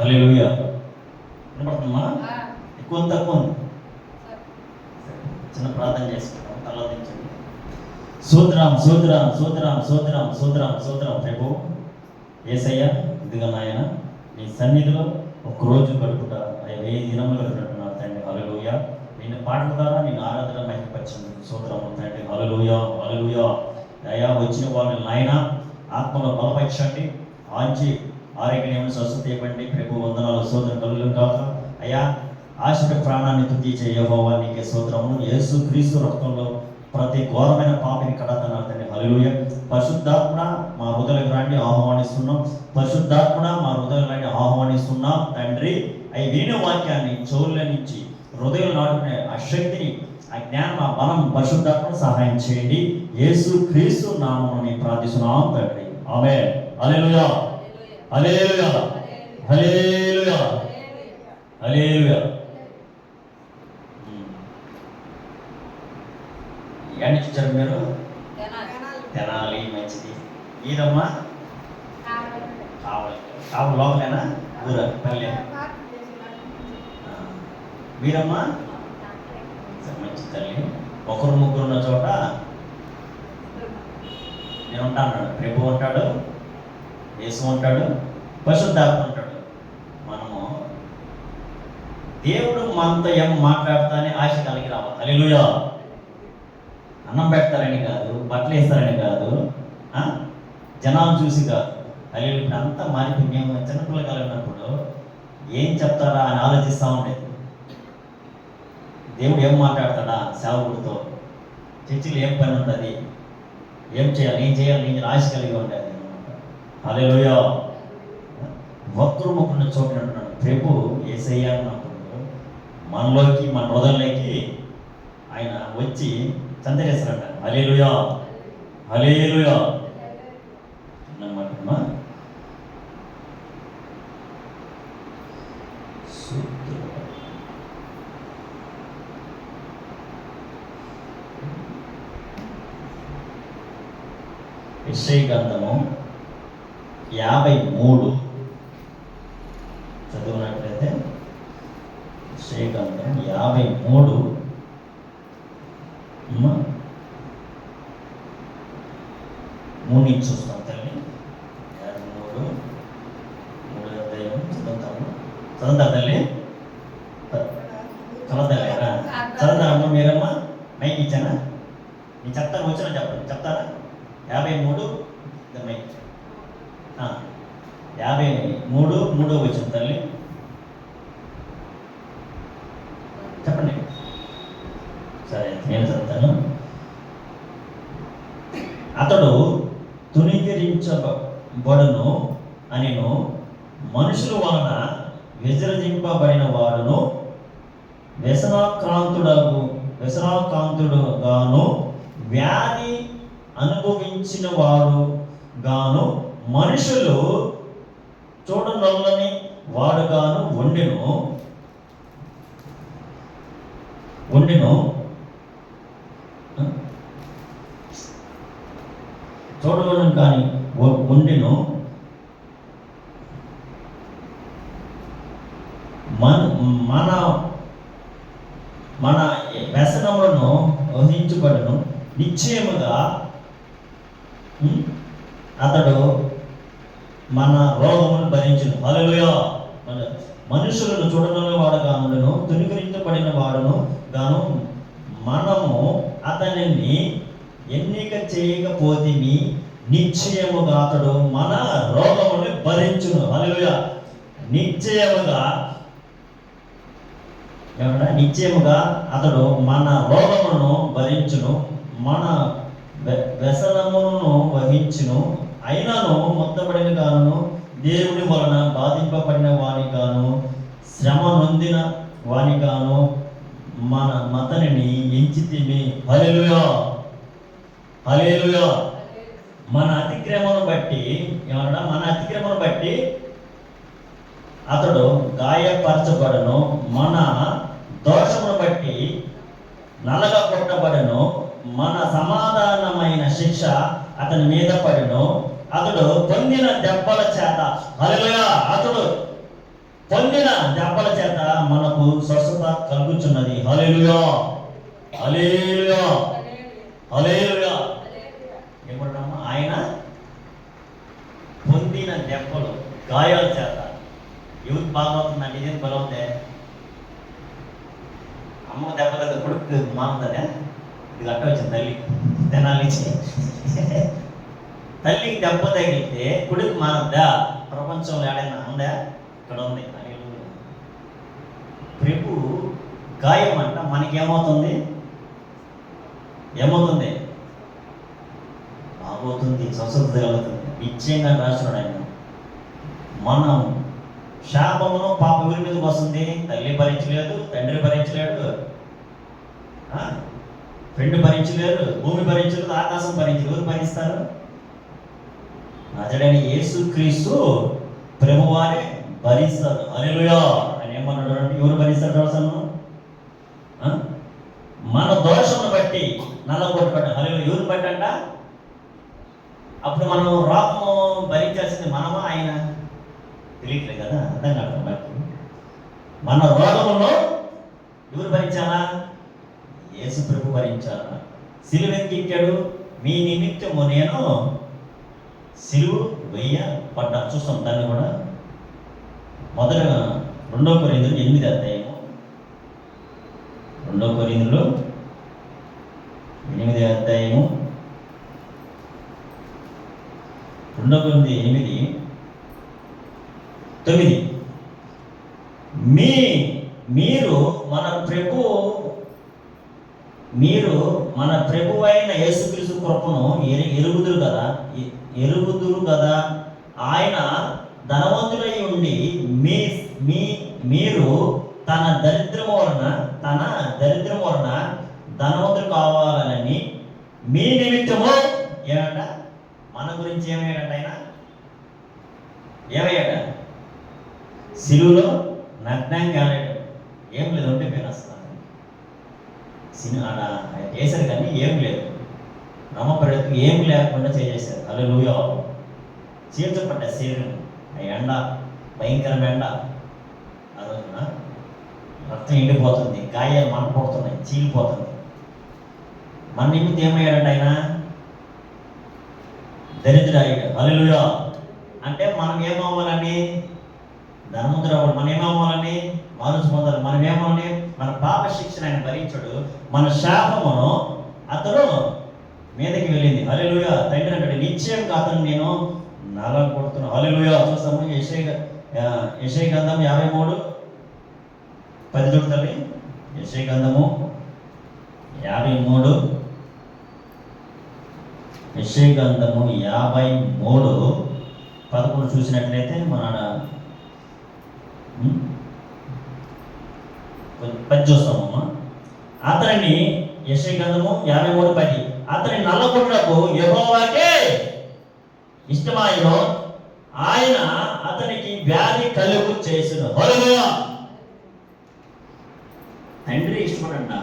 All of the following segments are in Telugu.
హల్లెలూయా. వినపడుతుందా? ఎక్కువ తక్కువ చిన్న ప్రార్థన చేసుకుంటాం. తలదించండి. సూత్రం సూత్రం సూత్రం సూత్రం సూత్రం సూత్రం ప్రభు యేసయ్య, ఇదిగా నాయన నీ సన్నిధిలో ఒక్కరోజు గడుపుట 1000 దినములు గడుపుతున్నారు తండ్రి. హల్లెలూయా. నిన్ను పాటల ద్వారా నేను ఆరాధన మహిమపరిచింది సూత్రము తండ్రి. హల్లెలూయా హల్లెలూయా. అయ్యా వచ్చిన వాళ్ళని నాయన ఆత్మలో బలపరచండి, ఆరోగ్యం స్వస్థత ఇవ్వండి ప్రభు. వందనాలు సూత్రం కలుగులు కాక అయ్యా. ఆశక ప్రాణాన్ని తుది చేయబోవా నీకే సూత్రము. యేసు క్రీస్తు రక్తంలో ప్రతి ఘోరమైన పాపిని కడతన్నారు తండ్రి. హల్లెలూయా. పరిశుద్ధాత్మ మా హృదయాలకు రండి ఆహ్వానిస్తున్నాం. పరిశుద్ధాత్మ మా హృదయాలకు రండి ఆహ్వానిస్తున్నాం తండ్రి. అవి విని వాక్యాన్ని చెవుల నుంచి హృదయం నాటుకునే ఆ శక్తిని, ఆ జ్ఞానం, ఆ బలం పరిశుద్ధాత్మను సహాయం చేయండి. యేసు క్రీస్తు నామముని ప్రార్థిస్తున్నాం తండ్రి. ఆమేన్. హల్లెలూయా హల్లెలూయా హల్లెలూయా హల్లెలూయా. ఎన్ని చూచారు మీరు? తెనాలి. మంచిది. ఈరమ్మా కావాలి. కావాలి లోపలేనా? ఊర పల్లె. వీరమ్మా మంచి తల్లి. ఒకరు ముగ్గురు ఉన్న చోట నేను ఉంటాను. ప్రభు ఉంటాడు, యేసు ఉంటాడు, పరిశుద్ధాత్మ ఉంటాడు. మనము దేవుడు మనతో ఏం మాట్లాడతానే ఆశ కలిగి రావాలి. హల్లెలూయా. అన్నం పెడతారని కాదు, బట్టలు వేస్తారని కాదు, జనాలు చూసి కాదు. హల్లెలూయా. ఇప్పుడు అంతా మారిపోయి మేము చిన్నపిల్లలు కలిగినప్పుడు ఏం చెప్తారా అని ఆలోచిస్తూ ఉండేది. దేవుడు ఏం మాట్లాడతాడా సేవకుడితో, చర్చిలో ఏం పని ఉంటుంది, ఏం చేయాలి, ఏం చేయాలి, నేను ఆశ కలిగి ఉండేది అనమాట. హల్లెలూయా. ఒక్కరు ముగ్గురు చోటు అంటున్నాడు ప్రభు యేసయ్య అన్నప్పుడు మనలోకి, మన హృదయంలోకి ఆయన వచ్చి చందరేస్తారంట. హల్లెలూయా హల్లెలూయా అన్నమాట. యెషయా గ్రంథము 53 చదివినట్లయితే యెషయా గ్రంథం 53 3 నుంచి చూస్తాం తల్లి. 53 అధ్యాయం చదువుతా తల్లి. చదవలేరా? చదువుతారమ్మా మీరమ్మా. మైక్ ఇచ్చానా? నేను చెప్తాను, వచ్చినా చెప్పండి. చెప్తారా? 53 మైక్ 53 వచ్చిన తల్లి చెప్పండి. సరే నేను చెప్తాను. అతడు తునీకరించబడును అనిను, మనుషుల వలన విసర్జింపబడిన వాడును, వ్యసనాక్రాంతుడుగాను, వ్యాధి అనుభవించిన వాడు గాను, మనుషులు చూడనొల్లని వాడుగాను ఉండెను. చూడవలను కానీ ఉండెను. మన వ్యసనములను వహించబడును. నిశ్చయముగా అతడు మన రోగమును భరించును. హల్లెలూయా. మనుషులను చూడనొల్లని వాడు గాను, తునీకరించబడిన వాడును గాను, మనము అతనిని ఎన్నిక చేయకపోతిమి, నిశ్చయముగా అతడు మన రోగమును భరించును. హల్లెలూయా. నిశ్చయముగా నిశ్చయముగా అతడు మన రోగమును భరించును, మన వ్యసనమును వహించును. అయినను మొత్తబడిన గాను, దేవుని వలన బాధింపబడిన వాని గాను, శ్రమ నొందిన వాని గాను మతనిని ఎంచితిమి. హల్లెలూయా హల్లెలూయా. మన అతిక్రమను బట్టి అతడు గాయపరచబడను, మన దోషమును బట్టి నలగ కొట్టబడను, మన సమాధానమైన శిక్ష అతని మీద పడును. అతడు పొందిన దెబ్బల చేత, హల్లెలూయా, అతడు పొందిన దెబ్బల చేత మనకు స్వస్థత కలుగుచున్నది. హల్లెలూయా, హల్లెలూయా, హల్లెలూయా. ఏమంటామా? ఆయన పొందిన దెబ్బలు, గాయాల చేత. ఎవరికి బాగవుతుందండి? ఇదేం బలవుతే అమ్మ దెబ్బ కదా కొడుకు మానుతుందా? ఇది అట్ట వచ్చింది తల్లి తినాలి. తల్లికి దెబ్బ తగిలితే కొడుకు మానద్దా? ప్రపంచంలో ఏడైనా ఉందా? ఇక్కడ ఉంది. ప్రభు గాయం అంట మనకేమవుతుంది? ఏమవుతుంది? బాగవుతుంది, స్వస్థత కలుగుతుంది. నిశ్చయంగా రాస్తున్నాడు ఆయన. మనం శాపమును పాప ఎవరి మీదకి వస్తుంది? తల్లి భరించలేదు, తండ్రి భరించలేడు, ఫ్రెండ్ భరించలేరు, భూమి భరించలేదు, ఆకాశం భరించలేదు. ఎవరు భరిస్తారు? అతడైన యేసుక్రీస్తు ప్రభువారే భరిస్తారు. హల్లెలూయా. ఆయన ఏమన్నాడు అంటే, ఎవరు భరిస్తారు అసలు? మన దోషమును బట్టి నల్లగొట్టబడ్డ. హల్లెలూయా. ఎవరు బట్టి అంట? అప్పుడు మనం రోగము భరించాల్సింది మనమా ఆయన? తెలియట్లేదు కదా, అర్థం కాదు. బట్టి మన రోగమును ఎవరు భరించాలా? యేసు ప్రభు భరించాలా? సిలువెక్కి ఎక్కాడు. మీ నిమిత్తము నేను సిలువ వేయబడ్డా. చూస్తాం దాన్ని కూడా. మొదట 2 కొరింథీయులు 8 అధ్యాయము. 2 కొరింథీయులు 8 అధ్యాయము. 2 కొరింథీయులు 8:9. మీరు మన ప్రభువైన యేసుక్రీస్తు కృపను ఎరుగుదురు కదా. ఆయన ధనవంతుడై ఉండి మీరు తన దరిద్రము వలన ధనవంతుడు కావాలని మీ నిమిత్తము ఏమంట? మన గురించి ఏమయ్యాడంట ఆయన? ఏమయ్యాడ? సిలువలో నగ్నంగా ఆడాడు. ఏం లేదు, ఉంటే పేరు అసలు ఆడ చేశారు కానీ ఏం లేదు. నమ్మపడేందుకు ఏం లేకుండా చేసేశారు. హల్లెలూయా. చీల్చపడ్డ శరీరం, ఆ ఎండ, భయంకరమైన ఎండ. ఆ రోజున రక్తం ఎండిపోతుంది, గాయాలు మంటపడుతున్నాయి, చీలిపోతుంది. మన నిమిత్తం ఏమయ్యాడంట ఆయన? దరిద్రుడయ్యాడు. హల్లెలూయా. అంటే మనం ఏమవ్వాలని? ధనవంతుడు అవ్వాలి. మనం ఏమవ్వాలని? మారుసు పొందాలి. మనం ఏమవ్వాలి? మన పాప శిక్షణ ఆయన భరించాడు. మన శాపమును అతను మీదకి వెళ్ళింది. హల్లెలూయా. తండ్రి అంటాడు, నిశ్చయంగా అతను నేను నలగొడుతున్నాను. హల్లెలూయా. చూస్తాము యెషయా గ్రంథం 53:10 చూడాలి. యెషయా గ్రంథము 53. యెషయా గ్రంథము 53:11 చూసినట్లయితే మన 10 చూస్తామమ్మా. అతనిని, యెషయా గ్రంథము 53:10, అతని నల్లగొట్టుటకు యెహోవాకే ఇష్టమాయెను, ఆయన అతనికి వ్యాధి కలుగు చేసెను. హల్లెలూయా. తండ్రి ఇష్టపడంట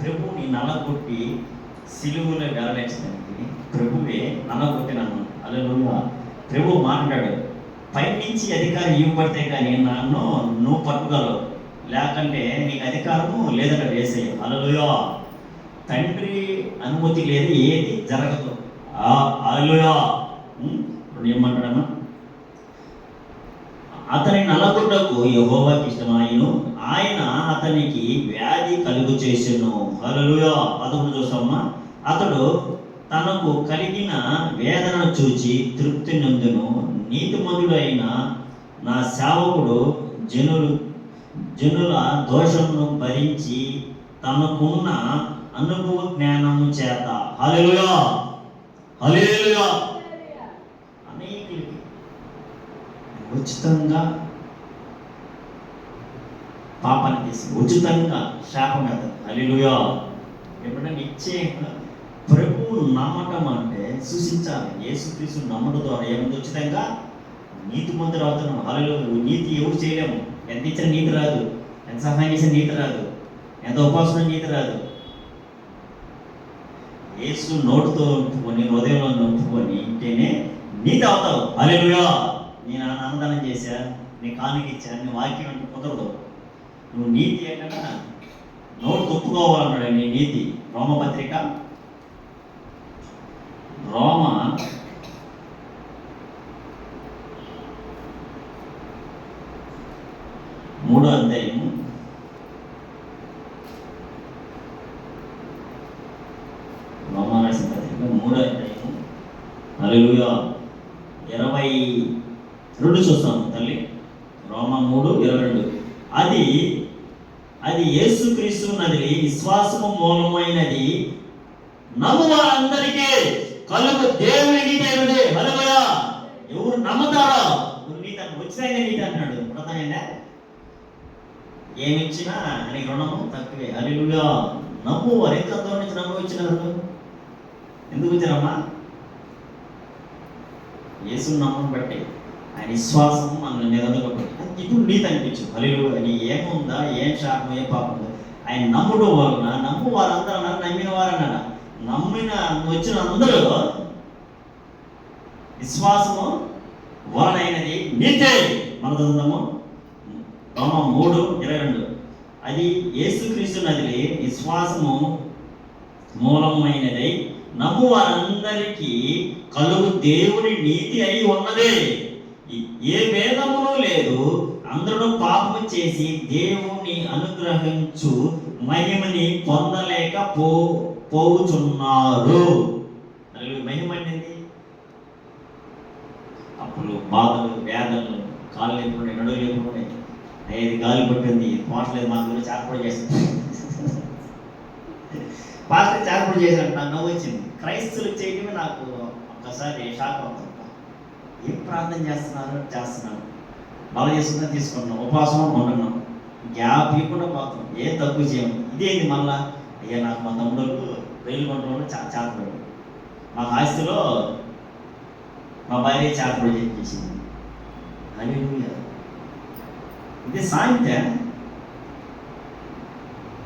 ప్రభువుని నల్లగొట్టి సిలువలో వేలాడేసడానికి. ప్రభువే నల్లగొట్టినాను. హల్లెలూయా. ప్రభు మాట్లాడాడు, పైనుంచి అధికారం ఇవ్వబడితే కానీ నువ్వు పట్టుకోగలవు, లేకంటే నీకు అధికారము లేదంట యేసయ్య. హల్లెలూయా. తండ్రి అనుమతి లేదు ఏది జరగదు. హల్లెలూయా. ఏమంటాడమ్మా? అతని నల్లగొట్టకు యెహోవాకి ఇష్టమాయెను, ఆయన అతనికి వ్యాధి కలుగు చేసెను. హల్లెలూయా. 11 చూస్తామా. అతడు తనకు కలిగిన వేదనను చూచి తృప్తి నొందెను. నీతిమంతుడైన నా సేవకుడు జనుల దోషమును భరించి తనకున్న అనుభవ జ్ఞానము చేత. హల్లెలూయా, హల్లెలూయా. అనేకులకి ఉచితంగా పాపాన్ని చేసి ఉచితంగా శాపం వేస్తారు. హల్లెలూయా. ఎప్పుడైనా ఇచ్చే ప్రభువు నమ్మటం అంటే సూచించాలి. యేసుక్రీస్తు నమ్మడం ద్వారా ఏమంటే ఉచితంగా నీతిమంతుడు అవుతున్నాం. హల్లెలూయా. నీతి ఎవరు చేయలేము. ఎంత ఇచ్చిన నీతి రాదు, ఎంత సహాయం చేసిన నీతి రాదు, ఎంత ఉపాసన నీతి రాదు. యేసు నోటుతో ఒప్పుకొని హృదయంలో ఒప్పుకొని ఇంటేనే నీతి అవుతావు. హల్లెలూయా. నేను అన్నదానం చేశా, నీ కానుక ఇచ్చాను, నీ వాక్యం అంటే కుదరదు. నువ్వు నీతి ఏంటన్నా నోరు తొప్పుకోవాలన్నాడు. నీ నీతి రోమపత్రిక రోమ 3వ అధ్యాయము 3వ అధ్యాయము హల్లెలూయా 22 చూస్తాము తల్లి. రోమ 3:22. అది యేసుక్రీస్తు నదిలి విశ్వాసము మూలమైనది నమ్ము వారందరికీ కలుగు దేవుని నీతి అయినదే. హల్లెలూయా. ఎవరు నమ్ముతారో నీతి వచ్చినాయనే నీతి అంటున్నాడు. అర్థమైందా? ఏమిచ్చినా నీకు రుణము తక్కువే. హల్లెలూయా. నమ్ము వారు ఎంత నుంచి నమ్ము ఇచ్చినారు. ఎందుకు వచ్చారమ్మా? యేసుని నమ్మని బట్టి, ఆయన విశ్వాసం మనల్ని నిలబెట్టి ఇప్పుడు నీతి అనిపించు. హల్లెలూయా. నీ ఏముందా, ఏం శాపం, ఏం పాపం ఉందా? ఆయన నమ్ముడు వలన నమ్ము వారందరూ అన్నారు, నమ్మిన వారన్నాడు. నమ్మిన వచ్చిన అందరూ విశ్వాసము వలనైనది నీతే. మన చదువుతాము రోమ 3:22. అది యేసుక్రీస్తు నదిలి విశ్వాసము మూలమైనది నమ్ము వారందరికీ కలుగు దేవుని నీతి అయి ఉన్నదే. ఏ భేదమును లేదు. అందరూ పాపము చేసి దేవుని అనుగ్రహించు మహిమని పొందలేక పోవుచున్నారు. మహిమ అనేది అప్పులు, బాధలు, వేదనలు, కాళ్ళు లేకుండా నడువు లేకుండా ఏది గాలి పట్టింది పోవట్లేదు, మా గురించి చార్పడి చేస్తుంది. పాస్టర్ చార్పడి చేశాడు, నాకు నవ్వు వచ్చింది. క్రైస్తవులు చేయడమే నాకు ఒక్కసారి షాక్ అవుతుంది. ఏం ప్రార్థన చేస్తున్నాను, బాగా చేసుకున్నా తీసుకున్నాం, ఉపవాసం ఉంటున్నాం, గ్యాప్ ఇవ్వకుండా పోతాం, ఏం తక్కువ చేయము. ఇదేంటి మళ్ళా? అయ్యా నాకు మా తమ్ముడు రైలు కొంటలో చేతపడి, మా ఆస్తిలో మా భార్య చేతపడి చేసింది. హల్లెలూయా. ఇదే సాంత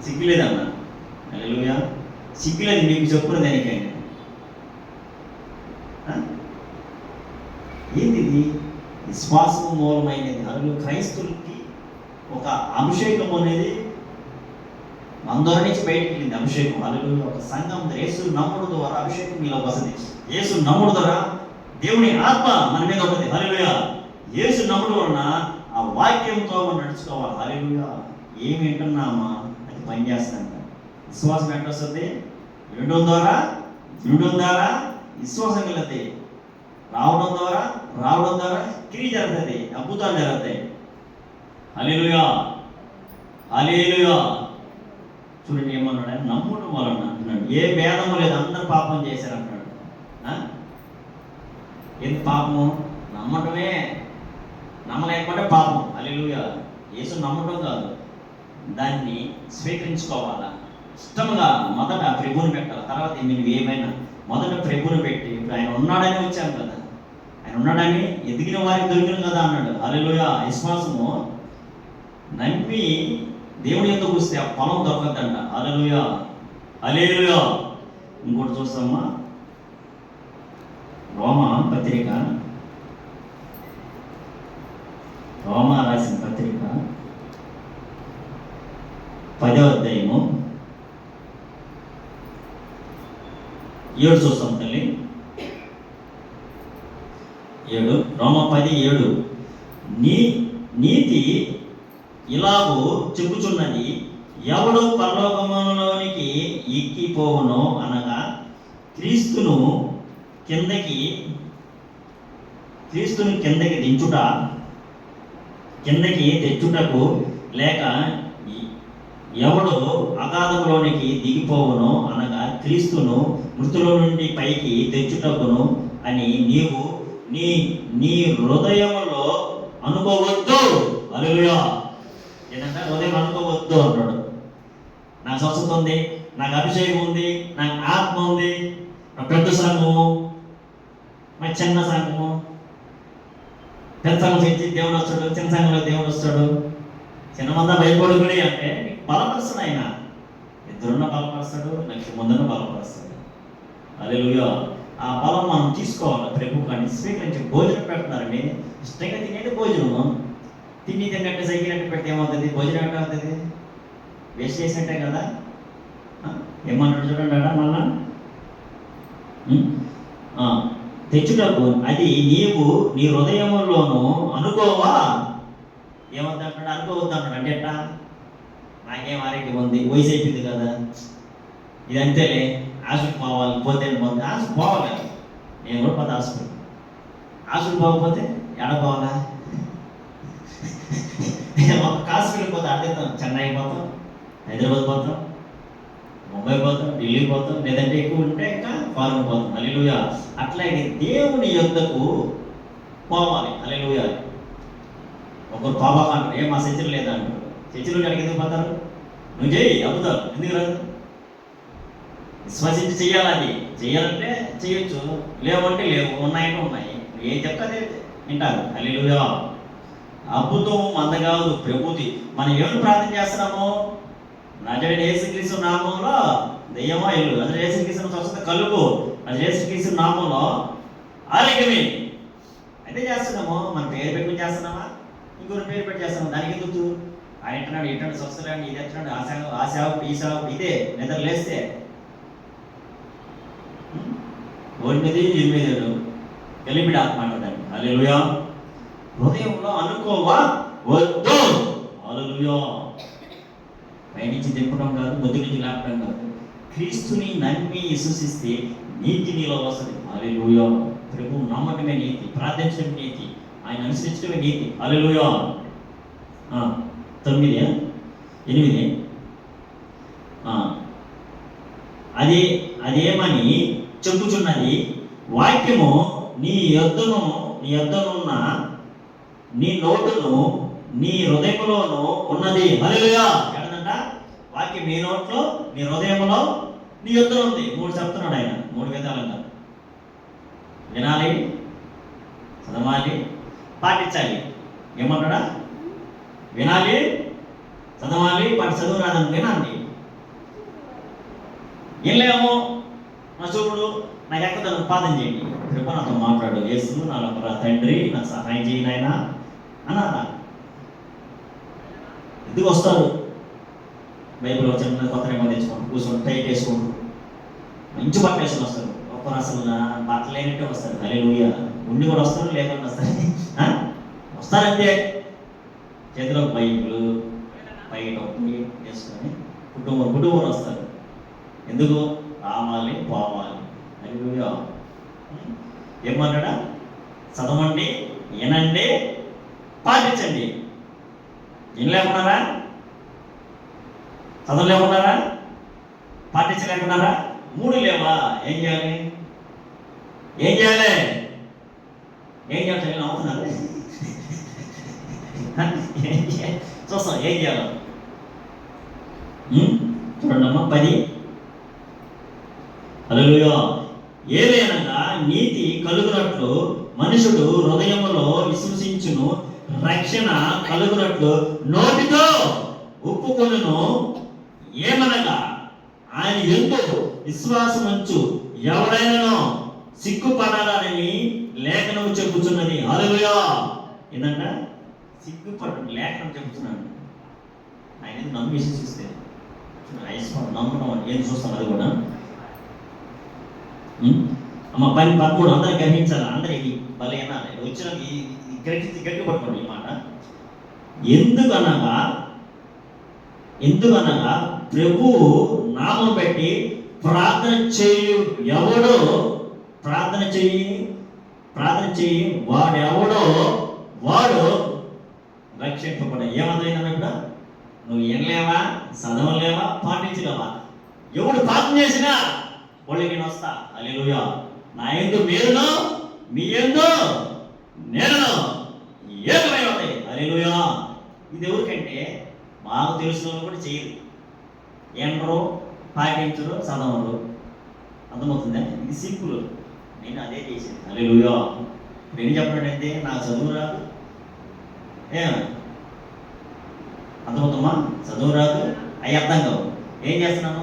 సిగ్గులేదన్నా. హల్లెలూయా. సిగ్గులేదు మీకు చెప్పుకున్న దానికైనా. ఏంది విశ్వాసము మూలమైనది. అందులో క్రైస్తవులకి ఒక అభిషేకం అనేది అందరి నుంచి బయటికి వెళ్ళింది. అభిషేకం అందులో ఒక సంఘం యేసు నమ్ముడు ద్వారా అభిషేకం మీలో వస్తుంది. యేసు నమ్ముడు ద్వారా దేవుని ఆత్మ మన మీద ఉంటుంది. హల్లెలూయా. యేసు నమ్ముడు వలన ఆ వాక్యంతో మనం నడుచుకోవాలి. హల్లెలూయా. ఏమి వింటున్నామా అది పనిచేస్తాం. విశ్వాసం ఎంత వస్తుంది? వినడం ద్వారా విశ్వాసం కలుగుతాయి. రావడం ద్వారా క్రియ జరుగుతుంది, అద్భుతాలు జరుగుతాయి. హల్లెలూయా. హల్లెలూయా. చూడండి ఏమన్నాడు? నమ్ముడు వలన అంటున్నాడు. ఏ భేదము లేదు, అందరూ పాపం చేశారు అంటున్నాడు. ఏంటి పాపము? నమ్మటమే. నమ్మలేకపోతే పాపం. హల్లెలూయా. యేసు నమ్మటం కాదు, దాన్ని స్వీకరించుకోవాలా. ఇష్టంగా మొదట ప్రభువుని పెట్టాలి. తర్వాత మీరు ఏమైనా మొదట ప్రభువుని పెట్టి, ఇప్పుడు ఆయన ఉన్నాడని వచ్చాను కదా, ఆయన ఉన్నాడని ఎదిగిన వారికి దొరికిన కదా అన్నాడు. హల్లెలూయా. విశ్వాసము నమ్మి దేవుని ఎందుకు వస్తే ఆ పొలం దొరకద్దంట. హల్లెలూయా. హల్లెలూయా. ఇంకోటి చూస్తామా, రోమా రాసిన పత్రిక 10వ అధ్యాయము 7 చూస్తాం తల్లి. 7 రోమ 10:7. నీతి ఇలాగూ చెప్పుచున్నది, ఎవడు పరలోకములోనికి ఎక్కిపోవునో అనగా క్రీస్తును కిందకి తెచ్చుటకు, లేక ఎవడు అగాధంలోనికి దిగిపోవునో అనగా క్రీస్తును మృతుల నుండి పైకి తెచ్చుటకును అని నీవు నీ హృదయంలో అనుకోవద్దు. హల్లెలూయా. ఏంటంటే హృదయం అనుకోవద్దు అంటాడు. నాకు స్వస్థత ఉంది, నాకు అభిషేకం ఉంది, నాకు ఆత్మ ఉంది, నా పెద్ద సంఘము, మా చిన్న సంఘము. పెద్ద సంఘం నుంచి దేవుడు వస్తాడు, చిన్న సంఘంలో దేవుడు వస్తాడు. చిన్నమందా భయపడుకుని అంటే బలపరుస్తాడు ఆయన. ఇద్దరున్న బలపరుస్తాడు, నెక్స్ట్ ముందున్న బలపరుస్తాడు. హల్లెలూయా. ఆ బలం మనం తీసుకోవాలి. ప్రభు కానీ స్వీకరించి భోజనం పెడుతున్నారండి, ఇష్టంగా తినేది భోజనం. తిన్నట్టు సైకినట్టు పెడితే ఏమవుతుంది? భోజనం ఎట్లా అవుతుంది? వేస్ట్ చేసినట్టే కదా. ఏమన్నాడు చూడండి మళ్ళా, తెచ్చుటకు అది నీవు నీ హృదయంలోనూ అనుకోవా. ఏమవుతాడు? అనుకోవద్దు అంటాడు. అంటే ఎట్టా? నాకేం ఆరోగ్యం ఉంది, వయసు అయిపోయింది కదా, ఇది అంతేలే, హాస్పిటల్ పోవాలి, పోతే హాస్పిటల్ పోవాలి. నేను కూడా పోతే హాస్పిటల్ పోకపోతే ఎడ పోవాలా? ఒక హాస్పిటల్ పోతే అర్థం, చెన్నై పోతాం, హైదరాబాద్ పోతాం, ముంబై పోతాం, ఢిల్లీ పోతాం, లేదంటే ఎక్కువ ఉంటే ఇంకా ఫారెన్ పోతాం. హల్లెలూయా. అట్లాగే దేవుని యొద్దకు పోవాలి. హల్లెలూయా. ఒకరు పాపా అంటారు, ఏం మా చర్చలు లేదా అంటారు. చర్చలు అడిగి ఎందుకు పోతారు? నువ్వు చేయి, అబ్బుతారు. ఎందుకు రాదు? విశ్వసించి చెయ్యాలి. చెయ్యాలంటే చేయొచ్చు, లేవంటే లేవు, ఉన్నాయంటే ఉన్నాయి. ఏం చెప్తే వింటారు. హల్లెలూయా. అద్భుతం మంద కాదు, ప్రభుతి. మనం ఏమైనా ప్రార్థన చేస్తున్నాము? నజరేయుడైన యేసుక్రీస్తు నామంలో దెయ్యమో ఇల్లు, నజరేయుడైన యేసుక్రీస్తు స్వస్థత కలుగు, నజరేయుడైన యేసుక్రీస్తు నామంలో ఆరోగ్యమే. అయితే చేస్తున్నాము. మన పేరు పెట్టుకుని చేస్తున్నామా? ఇంకొక పేరు పెట్టి చేస్తున్నాం. దానికి ఎందుకు? ఆయన అంటున్నాడు, ఇటు స్వస్థలాన్ని, ఇది అంటున్నాడు, ఆ సేవకుడు, ఈ సేవకుడు, ఇదే నిద్ర లేస్తే 8:27 కలిపిడి ఆత్మ అంటుందండి. హల్లెలూయా. హృదయంలో అనుకోవా వద్దు. హల్లెలూయా. పైనుంచి దింపడం కాదు, ముద్దు నుంచి లేపడం కాదు. క్రీస్తుని నమ్మి విశ్వసిస్తే నీతి నీలో వస్తుంది. హల్లెలూయా. ప్రభు నమ్మకమే నీతి, ప్రార్థించడం నీతి, ఆయన అనుసరించడమే నీతి. హల్లెలూయా. 9, 8 అదేమని చెప్పుచున్నది? వాక్యము నీ యొద్దనున్న నీ నోటును నీ హృదయంలోను ఉన్నది. హల్లెలూయా. ఎక్కడంట? వాక్యం నీ నోట్లో, నీ హృదయంలో, నీ యొద్దలో ఉంది. 3 చెప్తున్నాడు ఆయన, 3 విధాలుగా. వినాలి, చదవాలి, పాటించాలి. ఏమన్నాడా? వినాలి, చదవాలి, చదువు రాదని వినాలి. ఏం లేమో నా చూపుడు నాకు ఎక్కడ ఉపాదన చేయండి, కృప నాతో మాట్లాడు, యేసు నా తండ్రి నాకు సహాయం చేయి నాయనా అన్నారా? ఎందుకు వస్తారు? బైబిల్ చిన్న కొత్త నిబంధన తెచ్చుకోండి, కూర్చొని టైట్ వేసుకోండి, మంచి బట్టలు వేసుకొని వస్తారు. ఒక్కరు అసలు బట్టలు లేనట్టే వస్తారు. హల్లెలూయా. ఉండి కూడా వస్తారు, లేకుండా వస్తారు. వస్తారంతే. చేతిలో బైబిల్ బయట ఒకటి వేసుకొని కుటుంబం వస్తారు. ఎందుకు? రావాలి, పోవాలి. హల్లెలూయా. ఏమన్నాడా? చదవండి, వినండి, పాటించండి. ఏం లేకున్నారా? చదవలేకున్నారా? పాటించలేకున్నారా? 3 లేవా? ఏం చేయాలి? ఏం చేయాలి? అవుతున్నారు చూస్తాం ఏం చేయాలి. చూడండమ్మా 10. హల్లెలూయా. ఏలైనగా నీతి కలుగునట్లు మనుషుడు హృదయములో విశ్వసించును, రక్షణ కలుగునట్లు నోటితో ఒప్పుకొనును. ఏమనగా ఆయన యందు విశ్వాసముంచు ఎవడైనానో సిగ్గుపడాలని లేఖనము చెప్పుచున్నది. హల్లెలూయా. ఏంటంట? సిగ్గుపడు లేఖనం చెబుతున్నాడు. ఆయన నమ్మి విశ్వసిస్తే నమ్మడం ఏం చూస్తాం. అది కూడా అమ్మ 13 అందరూ గ్రహించాలి. అందరికి భలే వినాలి. వచ్చిన గ్రహించి గట్టి పట్టుకోండి ఈ మాట. ఎందుకనగా ప్రభువు నామం పెట్టి ప్రార్థన చేయు ఎవడో ప్రార్థన చేయి వాడెవడో వాడు రక్షింపబడ. ఏమన్నా నువ్వు వినలేవా, చదవలేవా, పాటించలేవా? ఎవడు ప్రార్థన చేసినా వాళ్ళకి నేను వస్తా. హల్లెలూయా. నా యందు మీరును, మీ యందు నేను ఏకమై ఉంటాయి. హల్లెలూయా. ఇది ఎవరికంటే మాకు తెలిసిన వాళ్ళు కూడా చేయరు, ఎండరు, పాటించరు, చదవరు. అర్థమవుతుందా? ఇది సింపుల్. నేను అదే చేశాను. హల్లెలూయా. నేను చెప్పినట్టయితే నాకు చదువు రాదు, అర్థమవుతామా? చదువు రాదు, అవి అర్థం కావు. ఏం చేస్తున్నాను?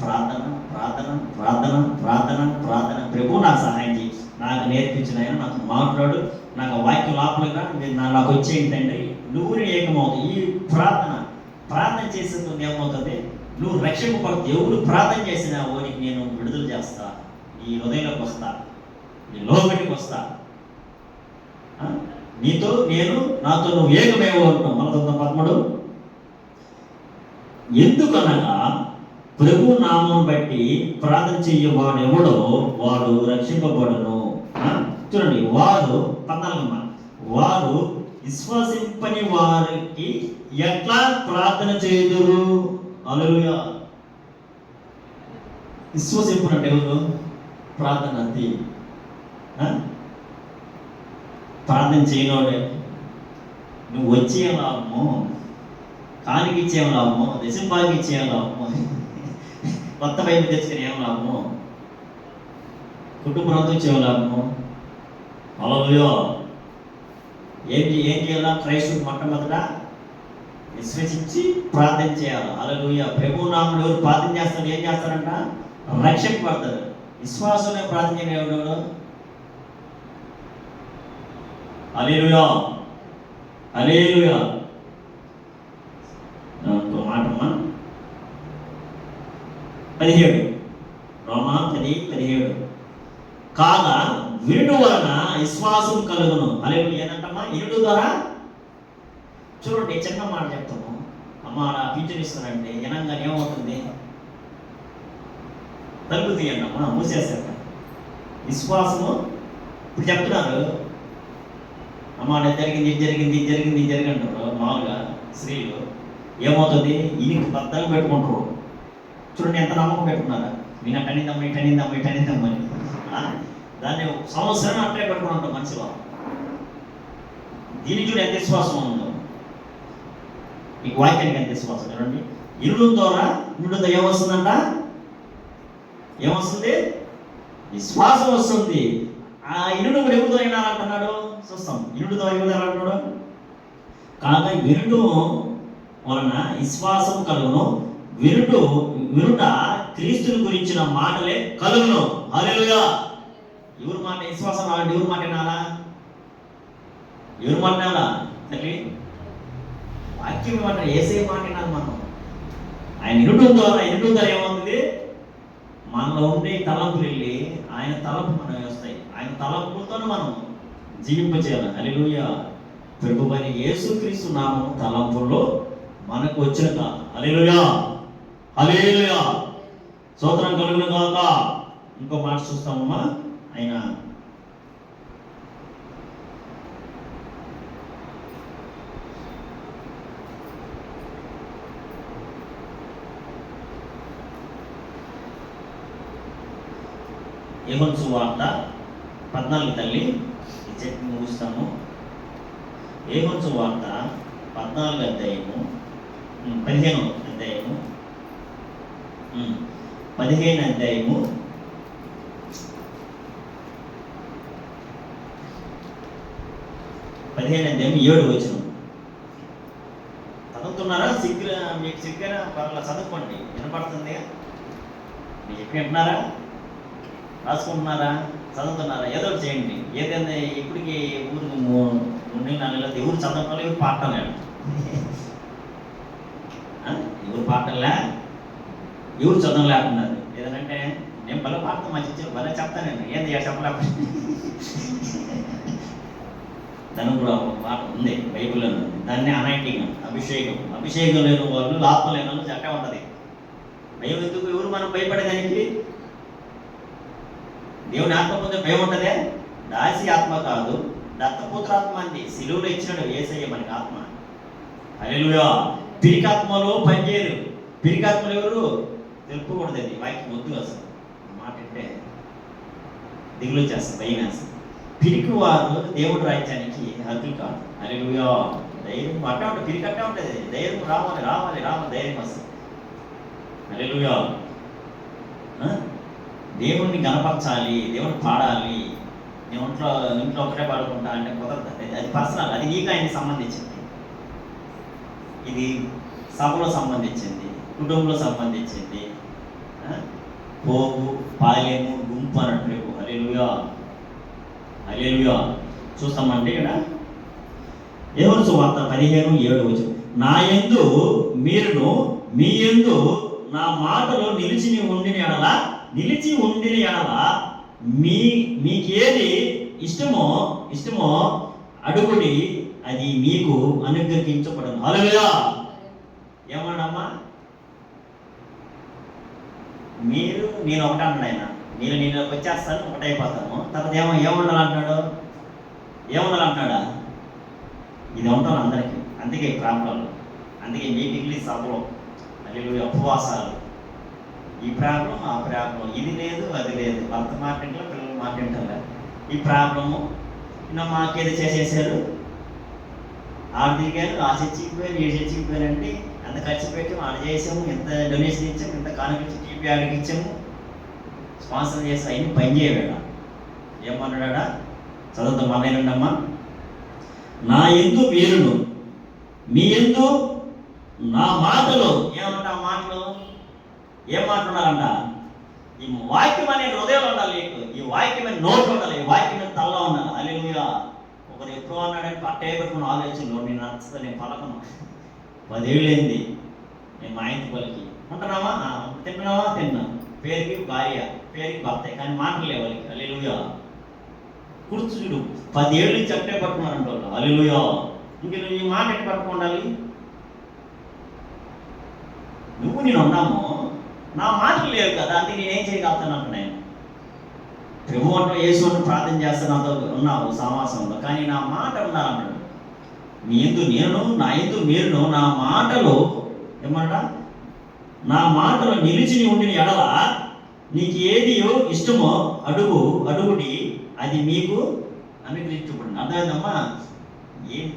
ప్రార్థన ప్రార్థన ప్రార్థన ప్రార్థన ప్రార్థన. ప్రభు నాకు సహాయం చేయి, నాకు నేర్పించిన ఆయన నాకు మాట్లాడు, నాకు వాక్యం లోపలిగా నాకు వచ్చేయండి తండ్రి, నువ్వు నేను ఏకమవుతావు. ఈ ప్రార్థన చేసేందుకు ఏమవుతుంది? నువ్వు రక్షింపబడతావు. ఎవరు ప్రార్థన చేసినా నీకు నేను విడుదల చేస్తా, నీ హృదయంలోకి వస్తా, నీ లోబడికి వస్తా, నీతో నేను నాతో నువ్వు ఏకమేవో అంటావు. 13. ఎందుకనగా ప్రభు నామం బట్టి ప్రార్థన చెయ్యవాడు ఎవడో వాడు రక్షింపబడును. చూడండి, వారు 14 వారు విశ్వసింపని వారికి ఎట్లా ప్రార్థన చేయుదురు? హల్లెలూయా. విశ్వసింపునంటే ఎవరు? ప్రార్థన అంతే. ప్రార్థన చేయనోడే. నువ్వు వచ్చేయాలమ్మో, కానికి ఇచ్చేయాలమ్మో, దశంభాగి ఇచ్చేయాలమ్మో, కొత్త బైబిల్ తెచ్చుకుని ఏమలామో, కుటుంబంతో చేయలామో. హల్లెలూయా. ఏం చేయాలా? క్రైస్తవుడు మొట్టమొదట విశ్వసించి ప్రార్థన చేయాలి. హల్లెలూయా. ప్రభు నామములో ఎవరు ప్రార్థన చేస్తారు? ఏం చేస్తారంట? రక్షింపబడతారు. విశ్వాసంలో ప్రార్థన చేయడం ఎవడు? హల్లెలూయా, హల్లెలూయా. ఇంకో మాటమ్మా, 17 రోమా 10:17 కాగా వినుట వలన విశ్వాసం కలుగును. హల్లెలూయా. ఏంటమ్మా? వినుట ద్వారా. చూడండి, చిన్న మాట చెప్తాము. అమ్మ అలా పింఛన్ ఇస్తానంటే వినంగానే ఏమవుతుంది? తలుపు తీయండి అమ్మా, మూసేస్తాక. విశ్వాసము ఇప్పుడు చెప్తున్నారు, అమ్మ అది జరిగింది, ఇది జరిగింది, ఇది జరిగింది, ఇది జరిగి అంటారు. మామూలుగా స్త్రీలు ఏమవుతుంది? ఈయనకి బద్దలు పెట్టుకుంటారు. చూడండి, ఎంత నమ్మకం పెట్టుకున్నారా? నేను అటనిందమ్మ, ఇటనిందమ్మ, ఇటనిందమ్మని. దాన్ని సంవత్సరం అట్లే పెట్టుకుని ఉంటాం మనసులో. దీనికి చూడు ఎంత విశ్వాసం ఉందో. మీకు వాక్యానికి ఎంత విశ్వాసం. చూడండి, ఇరుడు ద్వారా ఇరుడు ఏమొస్తుందంట? ఏమొస్తుంది? విశ్వాసం వస్తుంది. ఆ ఇరుడు కూడా ఎవరితో వినాలంటున్నాడు? చూస్తాం. ఇరుడు ద్వారా ఎవరు అంటున్నాడు? కాగా వినుడు వలన విశ్వాసం కలుగును, వినుట క్రీస్తుని గురించిన మాటలే కలుగును. హల్లెలూయా. ఎవరు మాట? విశ్వాసం రావాలంటే ఎవరు మాట వినాలా? ఎవరు మాట వినాలా? తల్లి వాక్యం మాట, ఏసే మాట వినాలి మనం. ఆయన ఇనుడు ద్వారా ఏమవుతుంది? మనలో ఉండే తలంపులు వెళ్ళి ఆయన తలంపు మనం వస్తాయి. ఆయన తలంపులతో మనం జీవింపచేయాలి. హల్లెలూయా. ప్రభువైన యేసుక్రీస్తు నామము తలంపుల్లో మనకు వచ్చిన కాదు. హల్లెలూయా, హల్లెలూయా. స్తోత్రం కలుగును గాక. ఇంకో మాట చూస్తామమ్మా. ఆయన యోహాను సువార్త 14 తల్లి చెప్పి ముగిస్తాము. యోహాను సువార్త 14 అధ్యాయము 15 అధ్యాయము 15 అధ్యాయము 7 వచనం చదువుతున్నారా? మీకు సిగ్గురా? పర్వాలేదు, చదువుకోండి. వినపడుతుంది? మీకు ఎక్కువ వింటున్నారా? రాసుకుంటున్నారా? చదువుతున్నారా? ఏదో ఒకటి చేయండి. ఏదైనా ఇప్పటికి ఊరికి 3 నెలలు ఎవరు చదవడం, ఎవరు పాడటం లేదు. ఎవరు పాడటంలే, ఎవరు చదవం లేకున్నారు. ఏదంటే నేను భలే పాడతాను, మంచి భలే చెప్తాను. నేను ఏంది చెప్పలేకపోతే దానికి కూడా ఒక మాట ఉంది బైబిల్లో. దాన్ని అనాయింటింగ్, అభిషేకం లేని వాళ్ళు, ఆత్మ లేని వాళ్ళు చట్ట ఉంటుంది. భయం ఎందుకు? ఎవరు మనం భయపడేదానికి? దేవుని ఆత్మ పొందే భయం ఉంటుందే. దాసి ఆత్మ కాదు, దత్తపుత్రాత్మ అంది. సిలువలో ఇచ్చినాడు యేసయ్య మనకి ఆత్మ. హల్లెలూయా. పిరికాత్మలో పనిచేయరు. పిరికాత్మలు ఎవరు? తెలుపుకూడదు. అది వాక్యం వద్దు. అసలు మాట అంటే దిగులు చేస్తారు, భయం వేస్తారు. పిరికి వారు దేవుడి రాజ్యానికి హద్దులు కాదు. హల్లెలూయా. ధైర్యం అట్టే ఉంటుంది, పిరికి అట్టే ఉంటుంది. ధైర్యం రావాలి, రావాలి, రావాలి, ధైర్యం వస్తుంది. హల్లెలూయా. దేవుణ్ణి గణపరచాలి, దేవుని పాడాలి. నేను ఇంట్లో ఒకటే పాడుకుంటా అంటే కుదరదు. అది పర్సనల్, అది నీకు ఆయనకి సంబంధించింది. ఇది సభలో సంబంధించింది, కుటుంబంలో సంబంధించింది. పోగు, పాలెము, గుంపు అన్నట్టు. హల్లెలూయా, హల్లెలూయా. చూస్తామండి ఇక్కడ యోహాను సువార్త 15:7 నా యందు మీరును మీ యందు నా మాటలో నిలిచి ఉండిన ఎడల మీకేది ఇష్టమో అడుగుడి, అది మీకు అనుగ్రహించబడను. హల్లెలూయా. ఏమన్నాడమ్మా? నేను ఒకటే అన్నాడు ఆయన. నేను వచ్చేస్తాను, ఒకటైపోతాను. తర్వాత ఏముండాలంటున్నాడా? ఇది ఉంటాను అందరికీ. అందుకే ప్రాబ్లంలు, అందుకే మీటింగ్లు, సభలో హల్లెలూయా, ఉపవాసాలు, ఈ ప్రాబ్లం ఆ ప్రాబ్లం, ఇది లేదు అది లేదు, భర్త మాటింట్లో పిల్లలు మాటింటారు. ఈ ప్రాబ్లము మాకేది చేసేసారు, ఆర్థికాలు ఆ చచ్చిపోయారు ఈ చచ్చిపోయారంటే ఎంత ఖర్చు పెట్టాము, ఆడ చేసాము, ఎంత డొనేషన్ ఇచ్చాము, ఎంత కానుక టీపీ ఆడికి ఇచ్చాము, స్పాన్సర్ చేసి అవన్నీ పని చేయవేడా. ఏమన్నాడా? చదువుతాం మనమేనండమ్మా. నా యందు మీరును మీ యందు నా మాటలు. ఏమంట ఆ మాటలు? ఏం మాట్లాడాలంట? ఈ వాక్యం అనే హృదయంలో ఉండాలి, ఈ వాక్యం అనే నోట్లో ఉండాలి, ఈ వాక్యం అనే తలలో ఉండాలి. హల్లెలూయా. ఒకరు ఎప్పుడో అన్నాడని పట్టే పెట్టుకున్న ఆలోచనలో నేను నచ్చదు, నేను పలకను. 10 ఏళ్ళైంది నేను మా ఇంటి పలికి. ఉంటున్నావా? తిన్నా. పేరుకి భార్య, పేరుకి భర్త, కానీ మాటలు లేవు వాళ్ళకి. హల్లెలూయా. కూర్చుడు 10 ఏళ్ళు నుంచి అట్టే పట్టుకున్నారంట వాళ్ళు. హల్లెలూయా. ఇంక నువ్వు ఈ మాట ఎట్టి పట్టుకుండాలి? నువ్వు నేను ఉన్నాము, నా మాటలు లేవు కదా, అందుకే నేనేం చేయగలుగుతాను అంటున్నాను. ప్రభు అంటూ యేసు అంటూ ప్రార్థన చేస్తే నాతో ఉన్నావు సమాసంలో, కానీ నా మాట ఉండాలన్నాడు. మీ యందు నేను, నా యందు మీరును నా మాటలు ఏమన్నా నా మాటలు నిలిచి ఉండిన ఎడల నీకు ఏది ఇష్టమో అడుగుడి, అది మీకు అనుగ్రహించబడింది. అర్థమైందమ్మా?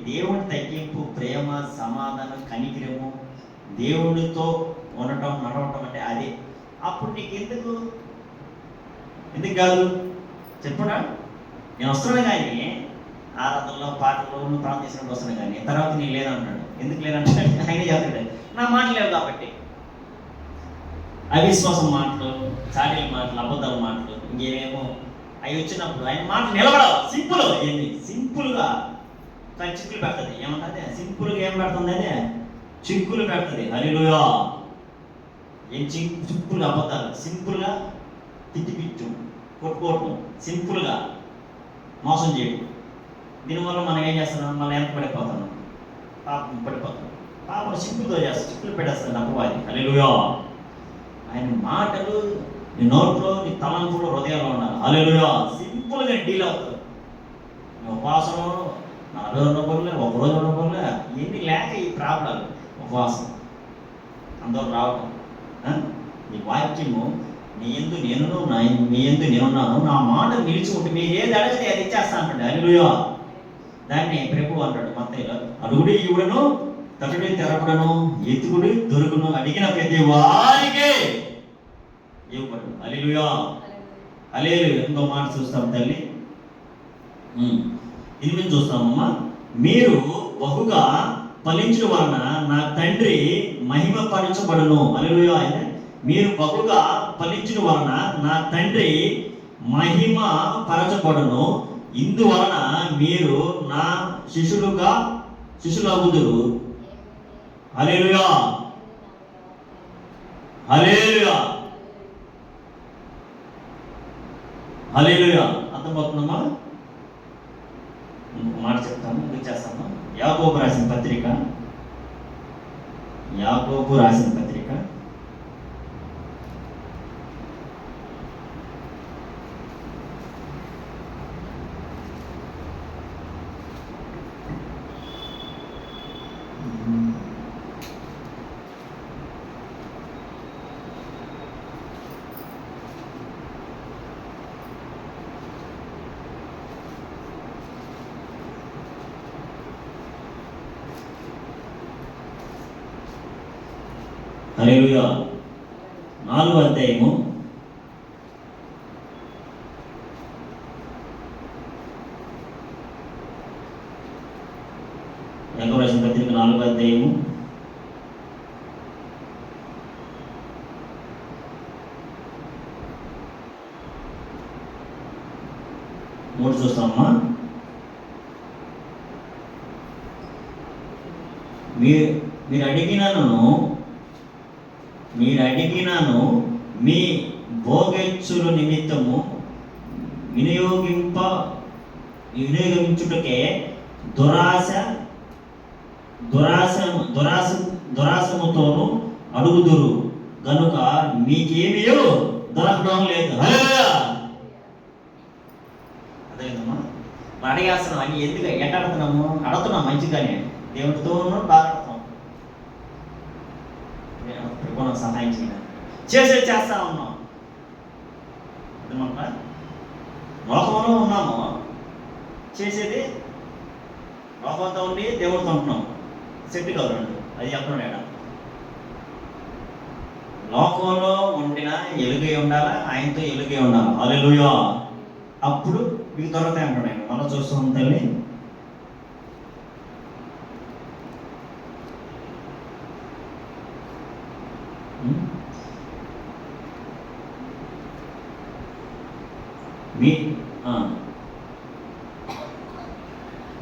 దేవుడి తగ్గింపు, ప్రేమ, సమాధానం, కనికరము, దేవుడితో ఉండటం, నడవటం అంటే అదే. అప్పుడు నీకు ఎందుకు కాదు చెప్పడా? నేను వస్తున్నాను, కానీ ఆరాధనలో పాటలు ప్రార్థన చేసినప్పుడు వస్తున్నాను, కానీ తర్వాత నేను లేదంటున్నాడు. ఎందుకు లేదంటే ఆయన చేస్తాడు, నా మాట లేవు కాబట్టి. అవిశ్వాసం మాటలు, చాటీల మాటలు, అబద్ధాల మాటలు, ఇంకేమేమో అవి వచ్చినప్పుడు ఆయన మాటలు నిలబడాలి. సింపుల్గా కానీ చిక్కులు పెడుతుంది. ఏమంటుంది? సింపుల్గా ఏం పెడుతుంది? అదే చిక్కులు పెడుతుంది. హల్లెలూయా. ఏం చిక్కులు అబద్ధాలు, సింపుల్గా తిట్టిపిచ్చు, కొట్టుకోవటం, సింపుల్గా మోసం చేయడం. దీనివల్ల మనం ఏం చేస్తున్నాం? మనం ఎంత పడిపోతున్నాం, పాపం పడిపోతున్నాం. పాపం సింపుల్గా చేస్తాం, చిక్కులు పెట్టేస్తాను అపవాది. హల్లెలూయా. ఆయన మాటలు నీ నోట్లో, నీ తలంపులో, హృదయంలో ఉండాలి. హల్లెలూయా. సింపుల్గా డీల్ అవుతుంది. ఉపవాసం 4 రోజులు ఉండబోలే, 1 రోజు ఉండబోలే, ఎన్ని లేక ఈ ప్రాబ్లం. ఉపవాసం అందరూ రావటం. నీ వాక్యము నీ యందు నేనును, మీ యందు నేనున్నాను, నా మాట నిలిచి ఉంటే మీరు ఏది అడిగితే అది ఇచ్చేస్తా అంటాడు. హల్లెలూయా. దాన్ని ప్రభు అంటాడు మత్తయిలో, అడుగుడి ఇవుడును, తట్టుడి తెరపడను, ఎత్తుకుడి దొరుకును, అడిగిన ప్రతి వారికే ఇవ్వబడు. హల్లెలూయా. హల్లెలూయా. ఇంకో మాట చూస్తాం తల్లి, ఇది మేము చూస్తామమ్మా. మీరు బహుగా ఫలించు వలన నా తండ్రి మహిమపరచబడును. హల్లెలూయా. మీరు బహుగా ఫలించు వలన నా తండ్రి మహిమ పరచబడును. ఇందువలన మీరు నా శిష్యులగుదురు. హల్లెలూయా. హల్లెలూయా. హల్లెలూయా. అర్థమవుతుందమ్మా? ఇంకొక మాట చెప్తాను, ఎందుకు చేస్తాము. యాకోబు రాసిన పత్రిక, యాకోబు రాసిన పత్రిక 4వ అధ్యాయము 4వ అధ్యాయము 3 చూస్తామమ్మా. మీరు అడిగినను మీ భోగెచ్చుల నిమిత్తము వినియోగించుటకే దురాశముతోను అడుగుదురు గనుక మీకేమీ దొరకడం లేదు. అదేదమ్మా అడిగేస్తున్నాం అని ఎందుకు ఎట్ట అడుగుతున్నాం మంచిగానే, దేవుడితోనూ బాగా సహాయం చేస్తా ఉన్నాం. అదేమంట లోకంలో ఉన్నాము, చేసేది లోకంతో ఉండి దేవుడితో ఉంటున్నాం. సెట్ కాదు రెండు, అది చెప్పడం. లోకంలో ఉండిన ఎలుగై ఉండాలా, ఆయనతో ఎలుగై ఉండాలి. హల్లెలూయా. అప్పుడు మీకు దొరుకుతాయి అంటున్నాను. మనం చూస్తాం తల్లి.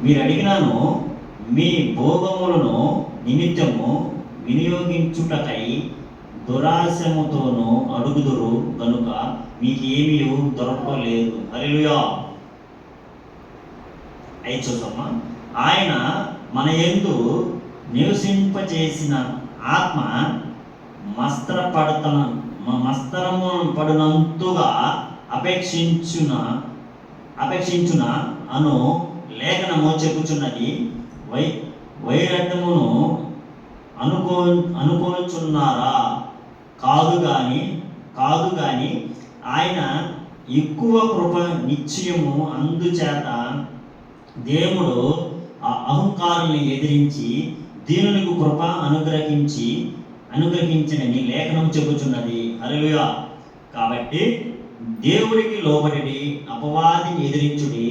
మీరు అడిగినాను మీ భోగములను నిమిత్తము వినియోగించుటకై దురాశముతోనూ అడుగుదురు కనుక మీకేమీ దొరకలేదు. హల్లెలూయా. అయి చూద్దామా. ఆయన మన యందు నివసింపచేసిన ఆత్మ మస్తరము పడునంతుగా అపేక్షించున అను లేఖనము చెప్పుచున్నది. వైరత్వమును అనుకోచున్నారా? కాదు గాని ఆయన ఎక్కువ కృప నిశ్చయము. అందుచేత దేవుడు అహంకారుల్ని ఎదిరించి దీనులకు కృప అనుగ్రహించినని లేఖనం చెప్పుచున్నది. హల్లెలూయా. కాబట్టి దేవుడికి లోబడి అపవాదిని ఎదిరించుడి,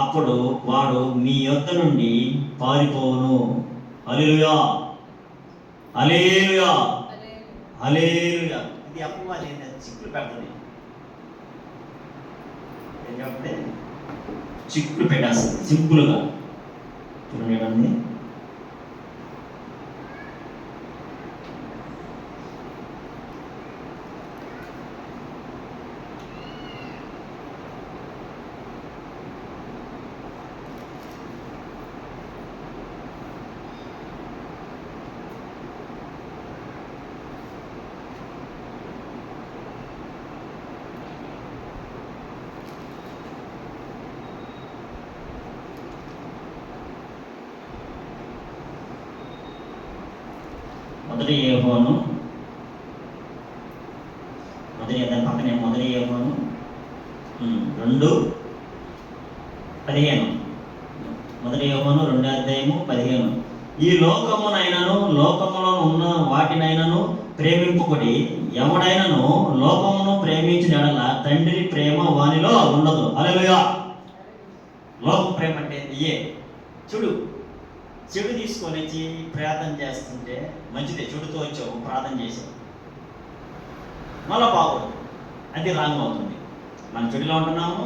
అప్పుడు వాడు మీ యొద్ద నుండి పారిపోవును. హల్లెలూయా. హల్లెలూయా. హల్లెలూయా. ఇది అపవాది చిక్కులు పెడుతుంది. ఏం చెప్తే చిక్కులు పెట్టేస్తుంది సింపుల్గా. చూడండి, మొదటి యోహాను దాని పక్కనే మొదటి యోహాను 2:15. మొదటి యోహాను 2:15. ఈ లోకమునైనను లోకములో ఉన్న వాటినైనను ప్రేమింపుకొని ఎవడైనను లోకమును ప్రేమించిన ఎడల తండ్రి ప్రేమ వానిలో ఉండదు. హల్లెలూయా. లోకం ప్రేమ అంటే ఇయే. చెడు తీసుకొని వచ్చి ప్రార్థన చేస్తుంటే మంచిదే. చెడుతో వచ్చావు, ప్రార్థన చేసావు, మళ్ళా బాగోదు, అది రాంగ్ అవుతుంది. మనం చెడులో ఉంటున్నాము,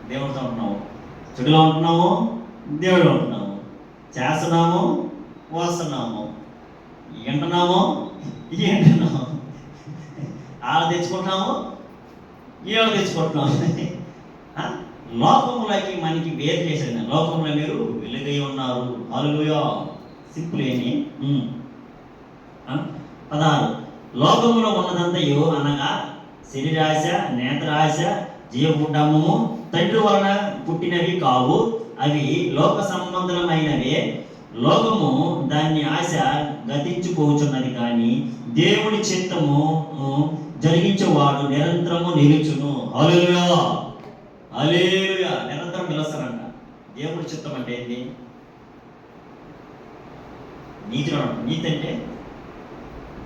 దేవుడితో ఉంటున్నాము. చెడులో ఉంటున్నాము, దేవుడిలో ఉంటున్నాము. చేస్తున్నాము, వస్తున్నాము, వింటున్నాము, వింటున్నాము. ఆడ తెచ్చుకుంటున్నాము, ఈడ తెచ్చుకుంటున్నాము. లోకంలోకి మనకి వేరు చేసేది. లోకంలో మీరు వెలుగై ఉన్నారు. హల్లెలూయా. సింపుల్ ఏమి 16. లోకములో ఉన్నదంతయు అనగా శరీరాశ, నేత్రాశ, జీవపుటము తండ్రి వలన పుట్టినవి కావు, అవి లోక సంబంధమైనవే. లోకము దాన్ని ఆశ గతించుకోచున్నది, కానీ దేవుని చిత్తము జరిగించేవాడు నిరంతరము నిలుచును. హల్లెలూయా. హల్లెలూయా. నిరంతరం నిలుస్తారంట. దేవుడి చిత్తం అంటే ఏంటి? నీతిలో ఉంటాం. నీతి అంటే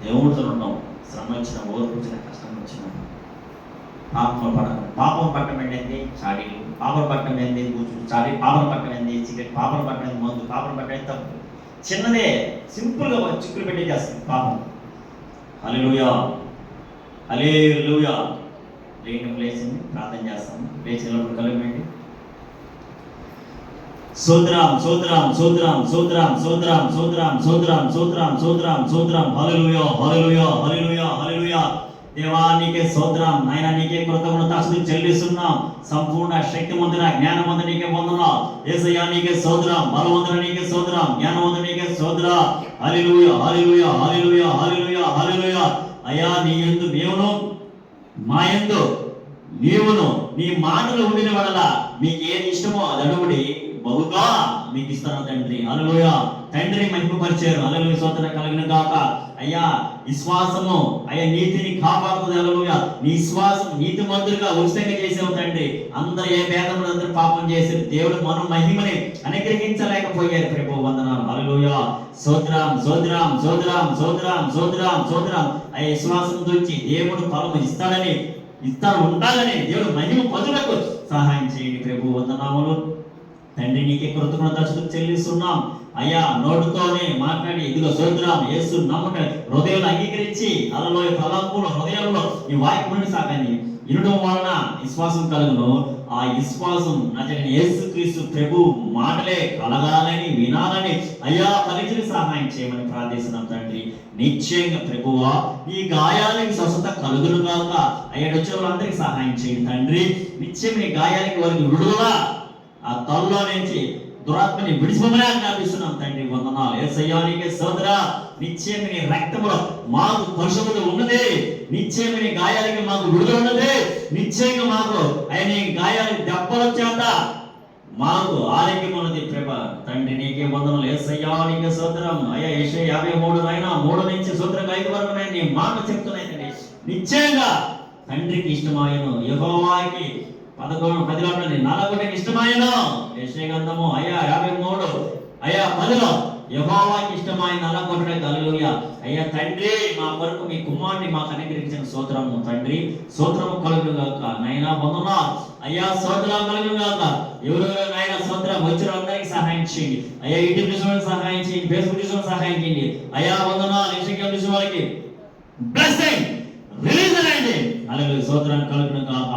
దేవుడితో ఉంటాం. శ్రమ వచ్చిన, ఓర్పు వచ్చిన, కష్టం వచ్చిన పాపం పడడం. పాపం పట్టడం ఏంటి? చాడీలు. పాపం పట్టడం ఏంటి? కూర్చుని చాడీ. పాపం పట్టడం ఏంటి? సిగరెట్. పాపం పట్టడం ఏంటి? మందు. పాపం పట్టడం తప్పు. చిన్నదే, సింపుల్గా చిక్కులు పెట్టి చేస్తుంది పాపం. హల్లెలూయా. హల్లెలూయా. లేని లేచింది ప్రార్థన చేస్తాము. లేచినప్పుడు కలిపండి. సోదరం సోదరం సోదరం సోదరం సోదరం సోదరం సోదరం సోదరం సోదరం సోదరం హల్లెలూయా హల్లెలూయా హల్లెలూయా హల్లెలూయా. దేవా నీకే స్తోత్రం నాయన, నీకే కృతజ్ఞతాస్తుతులు చెల్లిస్తున్నాం. సంపూర్ణ శక్తిమంతుడ జ్ఞానవంతుడ నీకే వందనాలు. యేసయ్యా నీకే స్తోత్రం, బలవంతుడ నీకే స్తోత్రం, జ్ఞానవంతుడ నీకే స్తోత్రం. హల్లెలూయా హల్లెలూయా హల్లెలూయా హల్లెలూయా హల్లెలూయా. అయ్యా నీ యందు మేమును, మా యందు నీవును, నీ మాటలు ఉండిన వలన మీకు ఏది ఇష్టమో అది అడుగుడి, బహుగా మీకు ఇస్తాను తండ్రి. హల్లెలూయా. తండ్రి మహిమపరిచారు. హల్లెలూయా. స్తోత్రం కలుగును గాక. అయ్యా విశ్వాసము అయ్యా నీతిని కాపాడుతుంది. హల్లెలూయా. నీ విశ్వాసం నీతిమంతులుగా ఉచితంగా చేసావు తండ్రి. అందరూ ఏ భేదములు అందరూ పాపం చేశారు. దేవుడు మన మహిమని అనుగ్రహించలేకపోయారు ప్రభు. వందనాలు. హల్లెలూయా. స్తోత్రం స్తోత్రం స్తోత్రం స్తోత్రం స్తోత్రం స్తోత్రం. అయ్యా విశ్వాసం నుంచి దేవుడు ఫలము ఇస్తాడని ఉండాలని దేవుడు మహిమ పొందుటకు సహాయం చేయండి ప్రభు. వందనాములు తండ్రి. నీకే కృతజ్ఞతాస్తుతులు చెల్లిస్తున్నాం. అయ్యా నోటుతోనే మాట్లాడి ఇదిగో స్తోత్రం యేసు నమ్మక హృదయంలో అంగీకరించి అలలో తలంపులు హృదయంలో ఈ వాక్యం సాగాన్ని వినడం వలన విశ్వాసం కలుగును. ఆ విశ్వాసం నజరైన యేసుక్రీస్తు ప్రభు మాటలే కలగాలని వినాలని అయ్యా పరీక్షలు సహాయం చేయమని ప్రార్థిస్తున్నాం తండ్రి. నిశ్చయంగా ప్రభువా ఈ గాయాలకి స్వస్థత కలుగును గాక. అయ్యా వచ్చిన వాళ్ళందరికీ సహాయం చేయండి తండ్రి. నిశ్చయం నీ గాయాలకి వారికి విడుదల, ఆ తల్లో నుంచి దురాత్మని విడిచిపోమని ఆజ్ఞాపిస్తున్నాం తండ్రి. వందనాలు. యేసయ్యా నీకే స్తోత్రం. నిశ్చయం నీ రక్తములో మాకు పరిశుభ్రత ఉన్నది. నిశ్చయం నీ గాయాలకి మాకు విడుదల ఉన్నది. నిశ్చయంగా మాకు ఆయన గాయాలకి దెబ్బల చేత మాకు ఆరోగ్యం ఉన్నది ప్రభ. తండ్రి నీకే వందనాలు. యేసయ్యా నీకే స్తోత్రం. అయ్యా యెషయా 53 అయినా 3 నుంచి స్తోత్రం 5 వరకు నీ మాట చెప్తున్నాయి తండ్రి. నిశ్చయంగా తండ్రికి ఇష్టమాయను, యెహోవాకి 11 నలగొట్టకి ఇష్టమాయను. యెషయా గ్రంథము అయ్యా 53 అయ్యా 10లో యెహోవాకి ఇష్టమైన నలగొట్టడానికి. హల్లెలూయా. అయ్యా తండ్రి మా కొరకు మీ కుమారుని మాకు అనుగ్రహించిన స్తోత్రము తండ్రి. స్తోత్రము కలుగును గాక. నాయనా వందనాలు అయ్యా. స్తోత్రాలు కలుగును గాక. ఎవరెవరు నాయన స్తోత్రం వచ్చిన అందరికీ సహాయం చేయండి అయ్యా. యూట్యూబ్ చూసిన సహాయం చేయండి, ఫేస్బుక్ చూసిన సహాయం చేయండి అయ్యా. వందనాలు. ఇన్స్టాగ్రామ్ చూసిన వాళ్ళకి బ్లెస్సింగ్ రిలీజ్ అయ్యండి. అలాగే స్తోత్రాన్ని కలుగును గాక.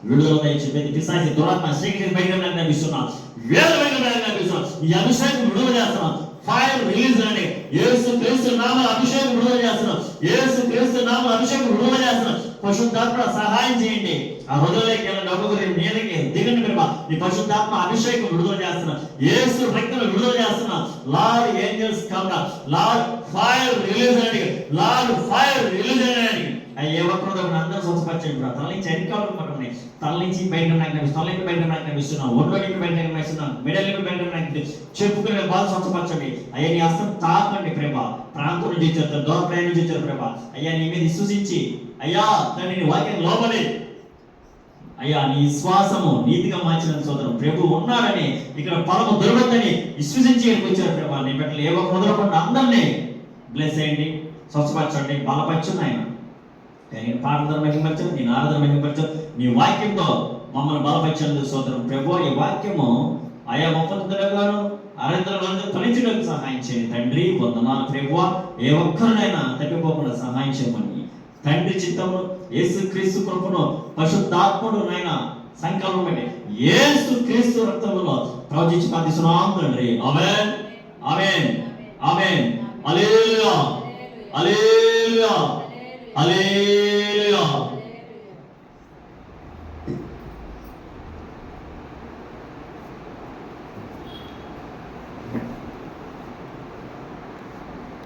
విడుదల దయచేసి ప్రతి పిశాచి దురాత్మ శక్తిని బయటకు కనిపిస్తున్నాం. వేల బయటకు కనిపిస్తున్నాం. ఈ అభిషేకం విడుదల చేస్తున్నాం. ఫైర్ రిలీజ్ అండి. యేసు క్రీస్తు నామములో అభిషేకం విడుదల చేస్తున్నాం. యేసు క్రీస్తు నామములో అభిషేకం విడుదల చేస్తున్నాం. పరిశుద్ధాత్మ సహాయం చేయండి. ఆ హృదయంలోకి వెళ్ళండి. అడుగురి మీదకి దిగండి ప్రభా. నీ పరిశుద్ధాత్మ అభిషేకం విడుదల చేస్తున్నాం. యేసు రక్తం విడుదల చేస్తున్నాం. Lord angels come down. Lord fire release అండి. లార్డ్ ఫైర్ రిలీజ్ అండి. ఏ ఒక్కరు అందరూ స్వస్థపరచండి. తల నుంచి అరికాలు పట్టుకున్నాయి. తల నుంచి బయట తల నుంచి బయట కనిపిస్తున్నాం. ఒంట్లో నుంచి బయట కనిపిస్తున్నాం. మెడల్ నుంచి బయట కనిపిస్తుంది. చెప్పుకునే బాధ స్వస్థపరచండి అయ్యా. నీ హస్తం తాకండి ప్రభా. ప్రాంతం నుంచి ఇచ్చారు, దూర ప్రయాణం నుంచి ఇచ్చారు ప్రభా. అయ్యా నీ మీద విశ్వసించి అయ్యా తండ్రి నీ వాక్యం లోబడి అయ్యా నీ విశ్వాసము నీతిగా మార్చిన సోదరం ప్రభు ఉన్నాడని ఇక్కడ ఫలము దొరకదని విశ్వసించి వచ్చారు ప్రభా. నీ బిడ్డలు ఏ ఒక్క వదలకుండా అందరినీ బ్లెస్ అయ్యండి, స్వస్థపరచండి, బలపరచండి ఆయన. నీ పాటల మహిమపరచం, నీ నారదన మహిమపరచం, నీ వాక్యంతో మమ్మల్ని బలపరచండి సోదరం ప్రభు. ఈ వాక్యము ఆయా 39 60 ఫలించడానికి సహాయం చేయండి తండ్రి. వందనాలు ప్రభువా. ఏ ఒక్కరినైనా తప్పిపోకుండా సహాయం చేయమని తండ్రి చిత్తమును యేసు క్రీస్తు కృపను పరిశుద్ధాత్ముడు నాయన సంకల్పం యేసు క్రీస్తు రక్తములో ప్రవచించి ప్రార్థిస్తున్నాం తండ్రి. ఆమేన్ ఆమేన్ ఆమేన్. హల్లెలూయా హల్లెలూయా హల్లెలూయా.